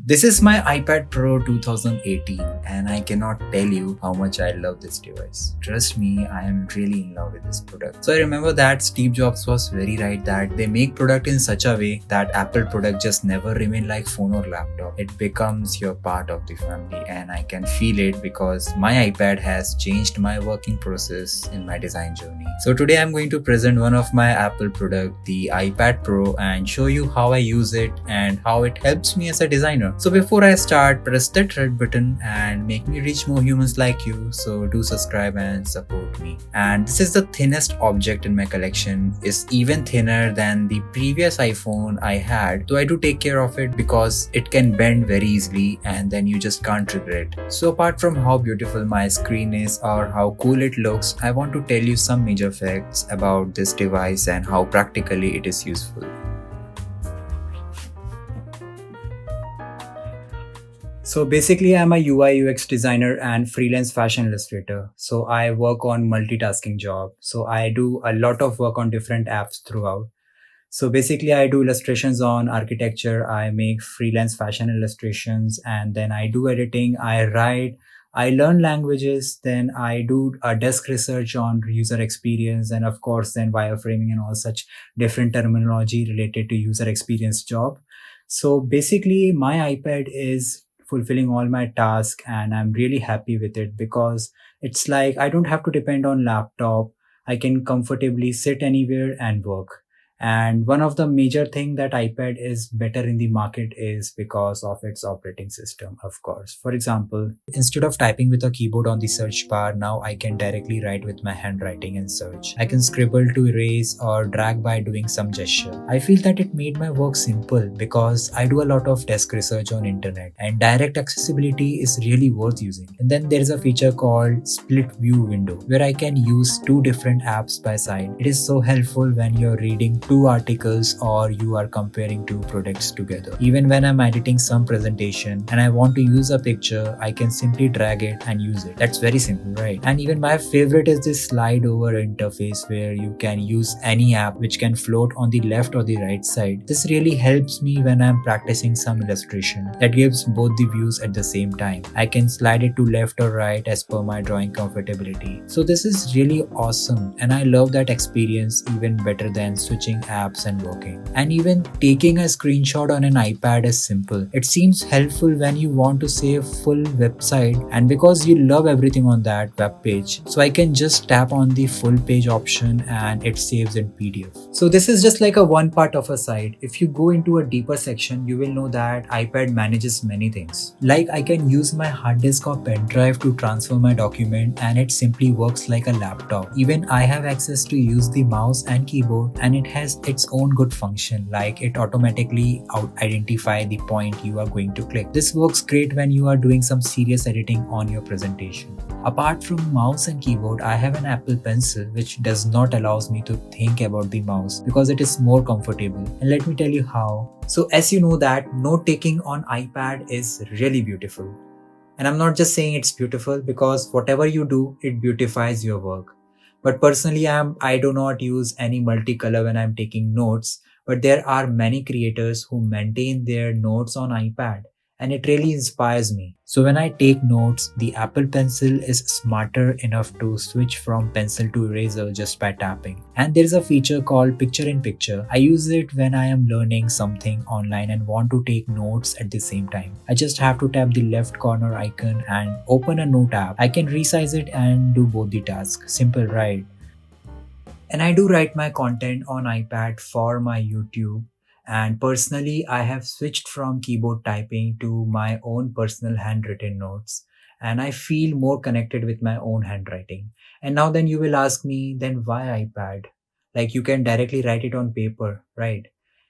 This is my iPad Pro 2018 and I cannot tell you how much I love this device. Trust me, I am really in love with this product. So I remember that Steve Jobs was very right that they make product in such a way that Apple product just never remain like phone or laptop. It becomes your part of the family and I can feel it because my iPad has changed my working process in my design journey. So today I'm going to present one of my Apple product, the iPad Pro, and show you how I use it and how it helps me as a designer. So before I start, press that red button and make me reach more humans like you. So do subscribe and support me. And this is the thinnest object in my collection. It's even thinner than the previous iPhone I had. So I do take care of it because it can bend very easily and then you just can't regret. So apart from how beautiful my screen is or how cool it looks, I want to tell you some major facts about this device and how practically it is useful. So basically, I'm a UI UX designer and freelance fashion illustrator. So I work on multitasking job. So I do a lot of work on different apps throughout. So basically, I do illustrations on architecture. I make freelance fashion illustrations, and then I do editing. I write. I learn languages. Then I do a desk research on user experience, and of course, then wireframing and all such different terminology related to user experience job. So basically, my iPad is fulfilling all my tasks and I'm really happy with it because it's like I don't have to depend on laptop. I can comfortably sit anywhere and work. And one of the major thing that iPad is better in the market is because of its operating system, of course. For example, instead of typing with a keyboard on the search bar, now I can directly write with my handwriting and search. I can scribble to erase or drag by doing some gesture. I feel that it made my work simple because I do a lot of desk research on internet and direct accessibility is really worth using. And then there is a feature called split view window where I can use two different apps by side. It is so helpful when you're reading two articles or you are comparing two products together. Even when I'm editing some presentation and I want to use a picture, I can simply drag it and use it. That's very simple, right? And even my favorite is this slide over interface where you can use any app which can float on the left or the right side. This really helps me when I'm practicing some illustration that gives both the views at the same time. I can slide it to left or right as per my drawing comfortability. So this is really awesome and I love that experience even better than switching apps and working. And even taking a screenshot on an iPad is simple. It seems helpful when you want to save full website and because you love everything on that web page. So I can just tap on the full page option and it saves in PDF. So this is just like a one part of a site. If you go into a deeper section, you will know that iPad manages many things. Like I can use my hard disk or pen drive to transfer my document and it simply works like a laptop. Even I have access to use the mouse and keyboard and it has its own good function like it automatically identify the point you are going to click. This works great when you are doing some serious editing on your presentation. Apart from mouse and keyboard, I have an Apple Pencil which does not allows me to think about the mouse because it is more comfortable. And let me tell you how. So as you know that note taking on iPad is really beautiful. And I'm not just saying it's beautiful because whatever you do, it beautifies your work. But personally, I do not use any multicolor when I'm taking notes, but there are many creators who maintain their notes on iPad and it really inspires me. So when I take notes, the Apple Pencil is smarter enough to switch from pencil to eraser just by tapping. And there is a feature called picture in picture. I use it when I am learning something online and want to take notes at the same time. I just have to tap the left corner icon and open a note app. I can resize it and do both the tasks. Simple, right? And I do write my content on iPad for my YouTube. And personally, I have switched from keyboard typing to my own personal handwritten notes. And I feel more connected with my own handwriting. And now then you will ask me, then why iPad? Like you can directly write it on paper, right?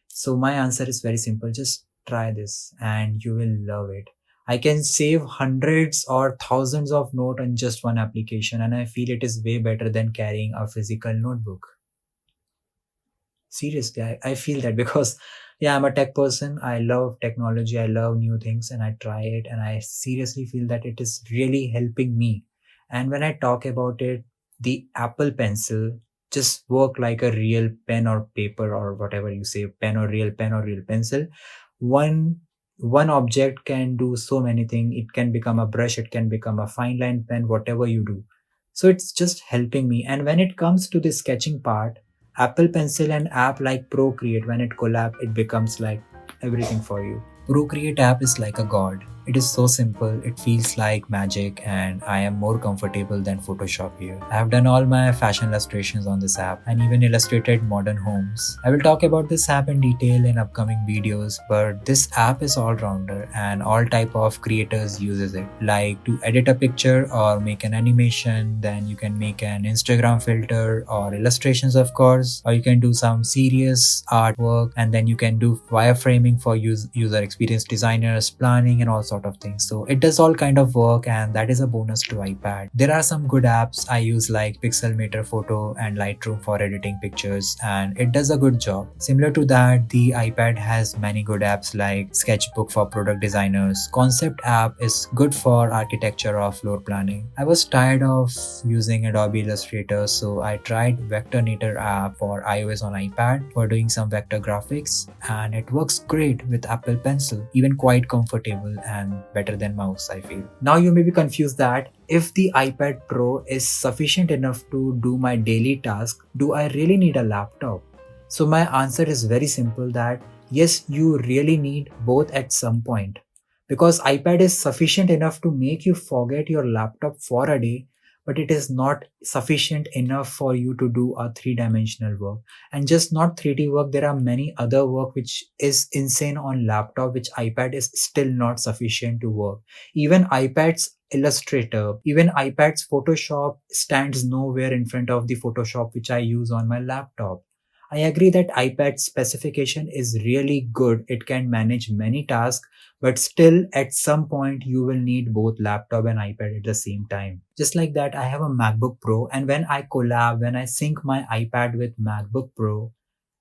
So my answer is very simple. Just try this and you will love it. I can save hundreds or thousands of notes on just one application and I feel it is way better than carrying a physical notebook. Seriously, I feel that because yeah, I'm a tech person. I love technology. I love new things and I try it and I seriously feel that it is really helping me. And when I talk about it, the Apple Pencil just work like a real pen or paper or whatever you say, pen or real pencil. One one object can do so many things. It can become a brush, it can become a fine line pen, whatever you do. So it's just helping me. And when it comes to the sketching part, Apple Pencil and app like Procreate, when it collab, it becomes like everything for you. Procreate app is like a god. It is so simple, it feels like magic, and I am more comfortable than Photoshop here. I have done all my fashion illustrations on this app and even illustrated modern homes. I will talk about this app in detail in upcoming videos, but this app is all-rounder and all type of creators uses it. Like to edit a picture or make an animation, then you can make an Instagram filter or illustrations of course, or you can do some serious artwork, and then you can do wireframing for user experience designers, planning and all sorts of things. So it does all kind of work, and that is a bonus to iPad. There are some good apps I use like Pixelmator Photo and Lightroom for editing pictures, and it does a good job. Similar to that, the iPad has many good apps like Sketchbook for product designers. Concept app is good for architecture or floor planning. I was tired of using Adobe Illustrator, so I tried Vectornator app for iOS on iPad for doing some vector graphics, and it works great with Apple Pencil, even quite comfortable and better than mouse, I feel. Now you may be confused that if the iPad Pro is sufficient enough to do my daily task, do I really need a laptop? So my answer is very simple, that yes, you really need both at some point. Because iPad is sufficient enough to make you forget your laptop for a day, but it is not sufficient enough for you to do a three-dimensional work. And just not 3D work, there are many other work which is insane on laptop, which iPad is still not sufficient to work. Even iPad's Illustrator, even iPad's Photoshop stands nowhere in front of the Photoshop which I use on my laptop. I agree that iPad's specification is really good. It can manage many tasks, but still at some point you will need both laptop and iPad at the same time. Just like that, I have a MacBook Pro, and when I sync my iPad with MacBook Pro,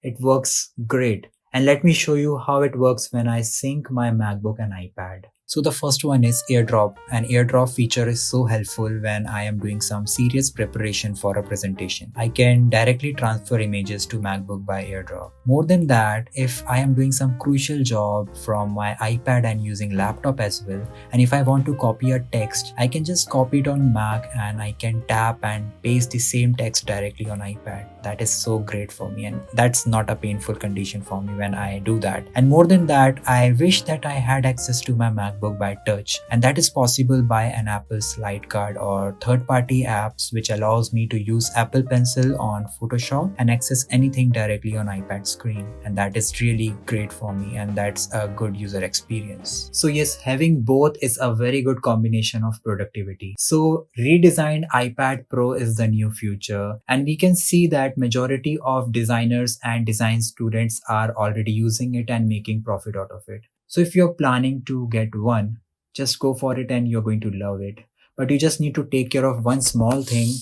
it works great. And let me show you how it works when I sync my MacBook and iPad. So the first one is AirDrop. An AirDrop feature is so helpful when I am doing some serious preparation for a presentation. I can directly transfer images to MacBook by AirDrop. More than that, if I am doing some crucial job from my iPad and using laptop as well, and if I want to copy a text, I can just copy it on Mac and I can tap and paste the same text directly on iPad. That is so great for me, and that's not a painful condition for me when I do that. And more than that, I wish that I had access to my MacBook by touch, and that is possible by an Apple Slide Card or third-party apps which allows me to use Apple Pencil on Photoshop and access anything directly on iPad screen, and that is really great for me, and that's a good user experience. So yes, having both is a very good combination of productivity. So redesigned iPad Pro is the new future, and we can see that majority of designers and design students are already using it and making profit out of it. So if you're planning to get one, just go for it and you're going to love it. But you just need to take care of one small thing,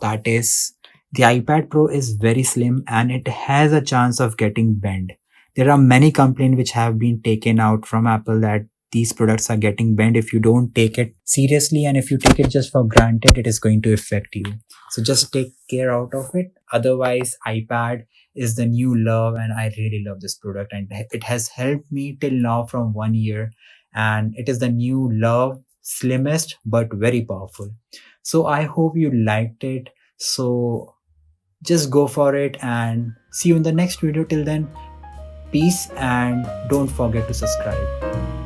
that is the iPad Pro is very slim and it has a chance of getting bent. There are many complaints which have been taken out from Apple that these products are getting bent if you don't take it seriously, and if you take it just for granted, it is going to affect you. So just take care out of it. Otherwise, iPad is the new love, and I really love this product, and it has helped me till now from 1 year, and it is the new love, slimmest but very powerful. So I hope you liked it. So just go for it and see you in the next video. Till then, peace, and don't forget to subscribe.